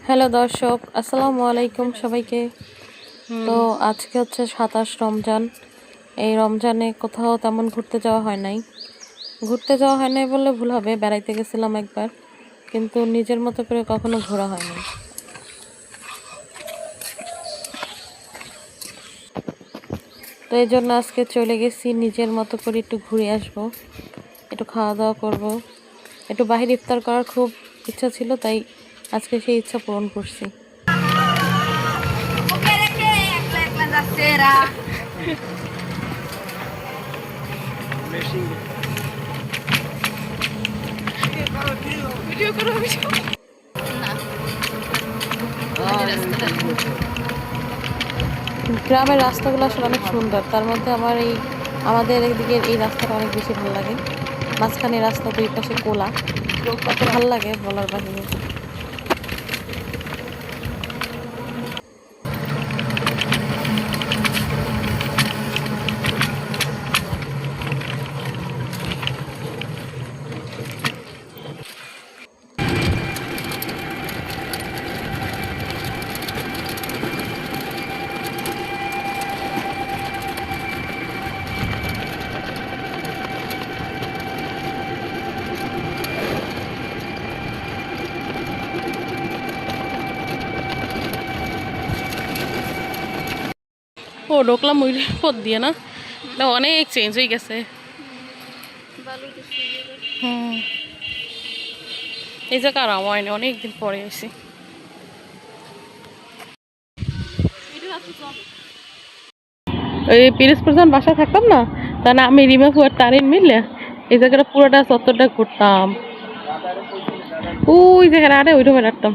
Hello দর্শক, আসসালামু আলাইকুম সবাইকে। তো আজকে হচ্ছে 27 রমজান। এই রমজানে কোথাও তেমন ঘুরতে যাওয়া হয় নাই। ঘুরতে যাওয়া হয় নাই বললে ভুল হবে, বেড়াইতে গেছিলাম একবার, কিন্তু নিজের মতো করে কখনো ঘোরা হয় নাই। তো এই জন্য আজকে চলে গেছি, নিজের মতো করে একটু ঘুরে আসবো, একটু খাওয়া দাওয়া করব, একটু বাহির ইফতার করার খুব ইচ্ছা ছিল, তাই আজকে সেই ইচ্ছা পূরণ করছি। গ্রামের রাস্তাগুলো আসলে অনেক সুন্দর, তার মধ্যে আমাদের এদিকের এই রাস্তাটা অনেক বেশি ভালো লাগে। মাঝখানে রাস্তা, দুই পাশে কোলা, এত ভালো লাগে বলার বাহিরে। ও ঢোকলাম ওই পথ দিয়ে না, এটা অনেক চেঞ্জ হয়ে গেছে। এই জায়গা আর হয়নি, অনেকদিন পরে এসে। এই পিরিজপুর যখন বাসায় থাকতাম না, তাহলে আমি রিমাকু আর তারিন মিললে এই জায়গাটা পুরোটা চত্বরটা ঘুরতাম। ওই জায়গাটা আরে ওই রুমে রাখতাম।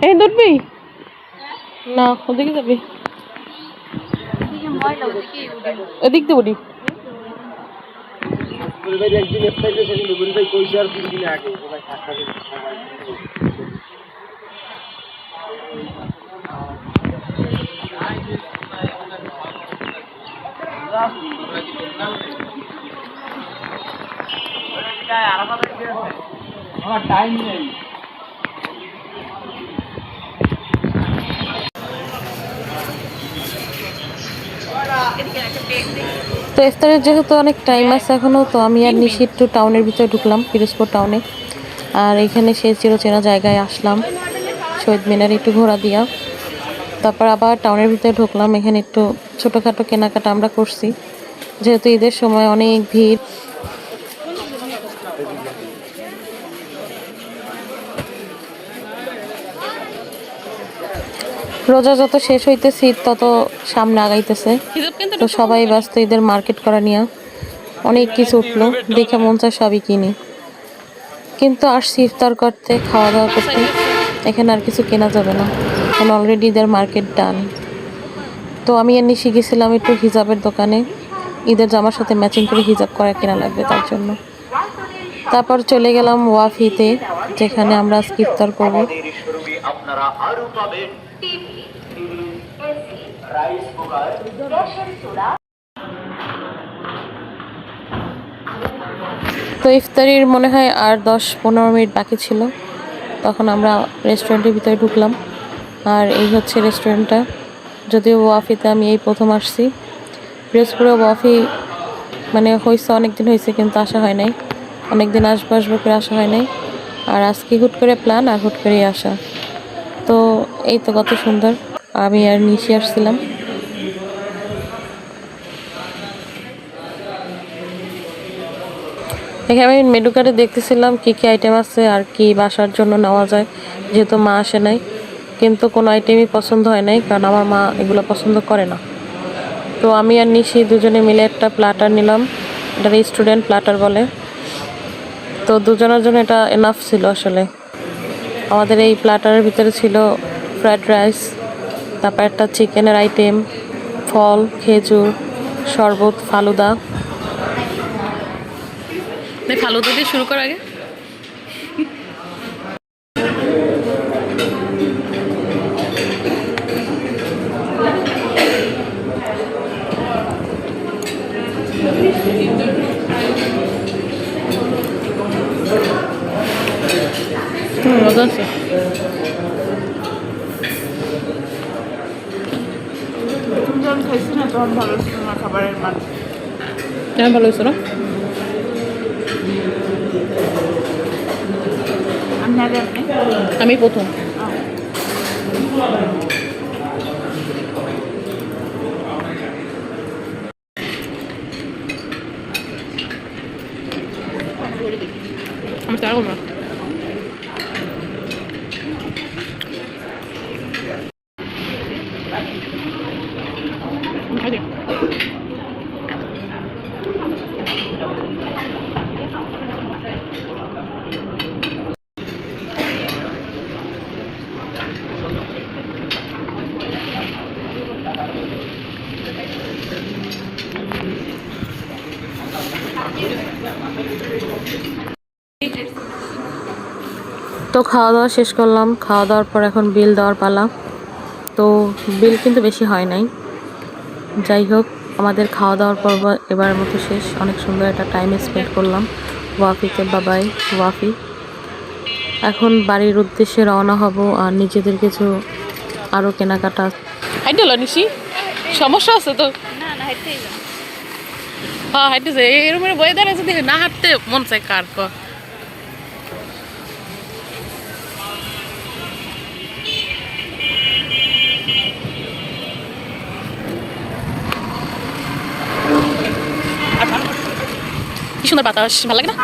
এই দৌড়বি না, ওদিকে যাবি, এদিক দিয়ে উঠি। টাইম নেই। তো ইফতারের যেহেতু অনেক টাইম আছে এখনো, তো আমি আর নিশি একটু টাউনের ভিতরে ঢুকলাম, পিরোজপুর টাউনে। আর এখানে সেই চিরচেনা জায়গায় আসলাম, শহীদ মিনারে একটু ঘোরা দিয়া, তারপর আবার টাউনের ভিতরে ঢুকলাম। এখানে একটু ছোটোখাটো কেনাকাটা আমরা করছি, যেহেতু ঈদের সময় অনেক ভিড়। রোজা যত শেষ হইতেছে, ঈদ তত সামনে আগাইতেছে, তো সবাই ব্যস্ত ঈদের মার্কেট করা নিয়ে। অনেক কিছু উঠলো, দেখে মন চায় সবই কিনি, কিন্তু আসছি ইফতার করতে, খাওয়া দাওয়া করতে, এখানে আর কিছু কেনা যাবে না, কারণ অলরেডি ঈদের মার্কেট ডান। তো আমি এমনি শিখেছিলাম একটু হিজাবের দোকানে, ঈদের জামার সাথে ম্যাচিং করে হিজাব করা কেনা লাগবে তার জন্য। তারপর চলে গেলাম ওয়াফিতে, যেখানে আমরা আজকে ইফতার করবো। তো ইফতারির মনে হয় আর 10-15 মিনিট বাকি ছিল, তখন আমরা রেস্টুরেন্টের ভিতরে ঢুকলাম। আর এই হচ্ছে রেস্টুরেন্টটা, যদিও ওয়াফিতে আমি এই প্রথম আসছি। পিরোজপুরে ওয়াফি মানে হয়েছে, অনেকদিন হয়েছে, কিন্তু আসা হয় নাই, অনেকদিন আসবো আসবো করে আসা হয় নাই। আর আজকে হুট করে প্ল্যান, আর হুট করেই আসা। তো এই তো কত সুন্দর, আমি আর নিশি আসছিলাম। এখানে আমি মেনু কার্ডে দেখতেছিলাম কী কী আইটেম আছে আর কি বাসার জন্য নেওয়া যায়, যেহেতু মা আসে নাই। কিন্তু কোনো আইটেমই পছন্দ হয় নাই, কারণ আমার মা এগুলো পছন্দ করে না। তো আমি আর নিশি দুজনে মিলে একটা প্ল্যাটার নিলাম, এটা স্টুডেন্ট প্ল্যাটার বলে। তো দুজনের জন্য এটা এনাফ ছিল আসলে। আমাদের এই প্ল্যাটারের ভিতরে ছিল ফ্রায়েড রাইস, তারপর একটা চিকেনের আইটেম, ফল, খেজুর, শরবত, ফালুদা। ফালুদা দিয়ে শুরু করার আগে মজা আছে। যখন খাইছি না তখন ভালো ছিল না খাবারের মান। হ্যাঁ ভালো হয়েছে না? আপনি আগে আপনি আমি প্রথম। আমি চাইব না। খাই দে। তো খাওয়া দাওয়া শেষ করলাম। খাওয়া দাওয়ার পর এখন বিল দেওয়ার পালা। তো বিল কিন্তু বেশি হয় নাই। যাই হোক, আমাদের খাওয়া দাওয়ার পর্ব এবারের মতো শেষ। অনেক সুন্দর একটা টাইম স্পেন্ড করলাম ওয়াফিতে। বাবাই ওয়াফি। এখন বাড়ির উদ্দেশ্যে রওনা হব আর নিজেদের কিছু আরও কেনাকাটা। হাইটে নিশি সমস্যা আছে তো? না না হাইতেই যাও। হ্যাঁ হাইটেছে। এরকম ওয়েদারে যদি না হাঁটতে মন চায় কার ক। কি সুন্দর বাতাস, ভালো লাগে না?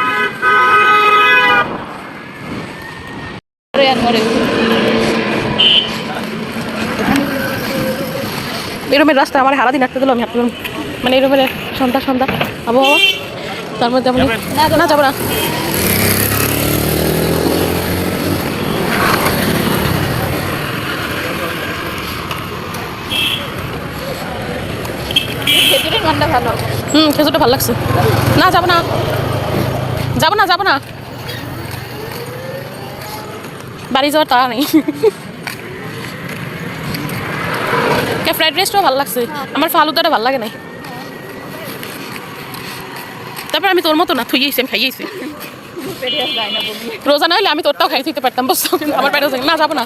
এরমের রাস্তা আমার সারাদিন হাঁটতে দিল, আমি হাঁটলাম মানে এরমের সন্ধ্যা সন্ধ্যা আবহাওয়া। তার মধ্যে যাবো না, যাবো না। খেজুরের মানটা ভালো। খেজুরটা ভালো লাগছে। না যাবো না, যাবো না, যাবো না। বাড়ি যাওয়ার তাড়া নেই। ফ্রাইড রাইসটাও ভালো লাগছে, আমার ফালুদাটা ভালো লাগে নাই। তারপর আমি তোর মতো না থুইয়েছি, আমি খাইয়েছি। রোজা না হলে আমি তোরটাও খাই দিতে পারতাম, বুঝছো? কিন্তু আমার পেটে না, যাবো না।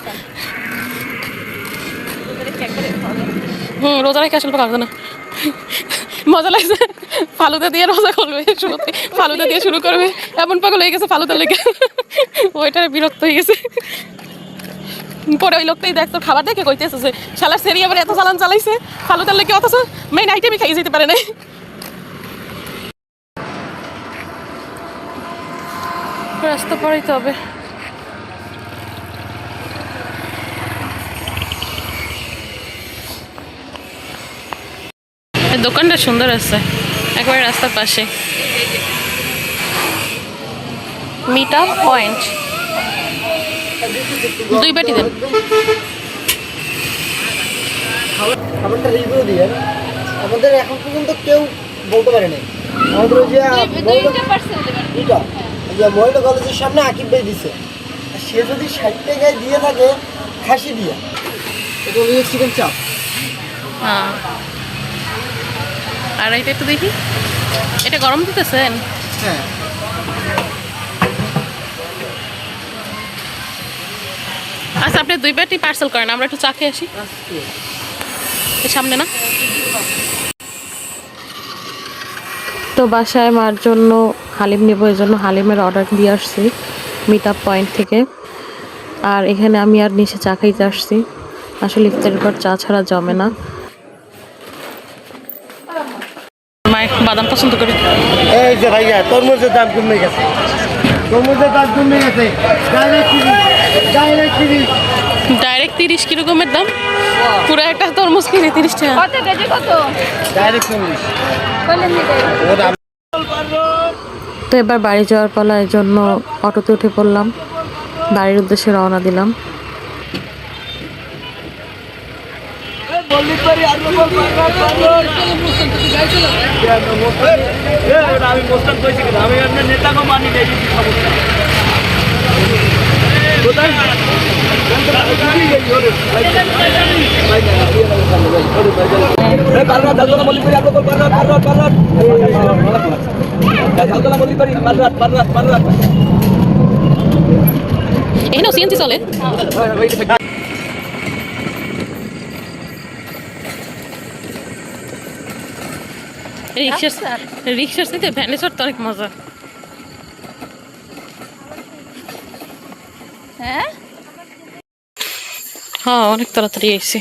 রোজা রেখে আসলে পারবে না। মজা লাগছে। ফালুদা দিয়ে রোজা করবে, শুরুতে ফালুদা দিয়ে শুরু করবে। এমন পাগল হয়ে গেছে ফালুদা লেগে, ওইটার বিরক্ত হয়ে গেছে। পরে ওই লোকটাই দেখ তোর খাবার দেখে কইতেছে যে শালার সেরি আবার এত চালান চালাইছে ফালুদার লেগে, অথচ মেইন আইটেমই খাইয়ে যেতে পারে নাই। রাস্তা পরেই তো হবে। দোকানটা সুন্দর আছে, একবারে রাস্তার পাশে। Meet up point. 2 বাটি দেন। খাবারটা রিভিউ দিয়ে আমাদের এখন পর্যন্ত কেউ বলতে পারে নাই। আমাদের ওই যে মহিলা কলেজের সামনে আকিব ভাই দিছে, সে যদি 60 টাকায় দিয়ে থাকে খাসি দিয়া, এটা হলো চিকেন চাপ। হ্যাঁ, আর এটা একটু দেখি, এটা গরম দিতেছেন? হ্যাঁ, আচ্ছা আপনি 2 বাটি পার্সেল করেন, আমরা একটু চা খেয়ে আসি। সামনে না তো বাসায় মার জন্য হালিম নেবো, এই জন্য হালিমের অর্ডার দিয়ে আসছি মিট আপ পয়েন্ট থেকে। আর এখানে আমি আর নিচে চা খাইতে আসছি। আসলে ইফতারের পর চা ছাড়া জমে না। মায়ের বাদাম পছন্দ করি। এই যে ভাইয়া তরমুজের দাম কমে গেছে, তরমুজের দাম কমে গেছে। ডাইরেক্ট 30 কিরকমের দাম? পুরো একটা তরমুজ কিনে 30 টাকা। কত কেজি কত? ডাইরেক্ট 40 বলেন নি তাই। তো এবার বাড়ি যাওয়ার পালা, এই জন্য অটোতে উঠে পড়লাম, বাড়ির উদ্দেশ্যে রওনা দিলাম। এখানেও সিএনজি চলে। রিক্সার সাথে ভ্যানে চড়তে অনেক মজা। হ্যাঁ হ্যাঁ অনেক তাড়াতাড়ি এসেছি।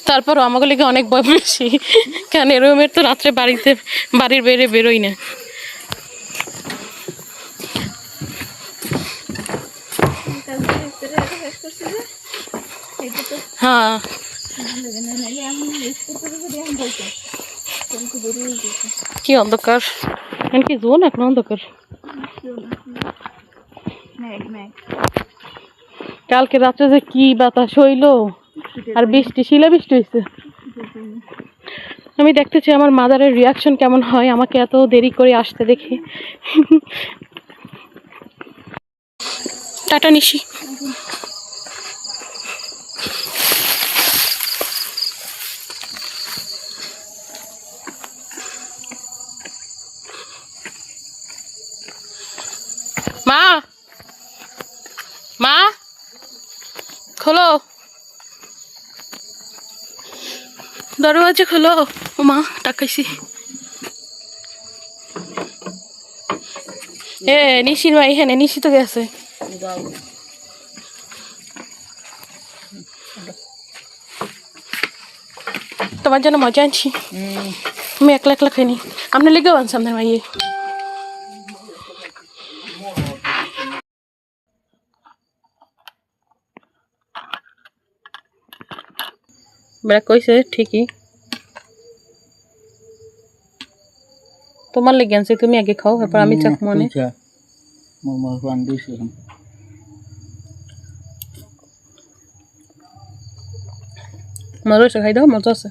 তারপরও আমাকে লেগে অনেক ভয় পেয়েছি, কেন এরমের তো রাত্রে বাড়ির বাইরে বেরোই না। হ্যাঁ কি অন্ধকার, মানে কি জোন এখন অন্ধকার। কালকে রাত্রে যে কি বাতাস হইলো আর বৃষ্টি, শিলা বৃষ্টি হয়েছে। আমি দেখতে চাই আমার মাদারের রিয়াকশন কেমন হয় আমাকে এত দেরি করে আসতে দেখে। টাটা নিশি। মা, মা খোলো, দরওয়াজা খোলো। ও মা টাকাইছি। এ নিশির মা এখানে, নিশি তো গেছে। তোমার জন্য মজা আনছি, আমি একলা একলা খাইনি, আপনার লেগেও আনছি আপনার মাইয়ে। বেড়া কইছে ঠিকই, তোমার লেগে আনছি, তুমি আগে খাও, তারপর আমি চাক মনে। মজা হয়েছে, খাই দাও, মজা আছে।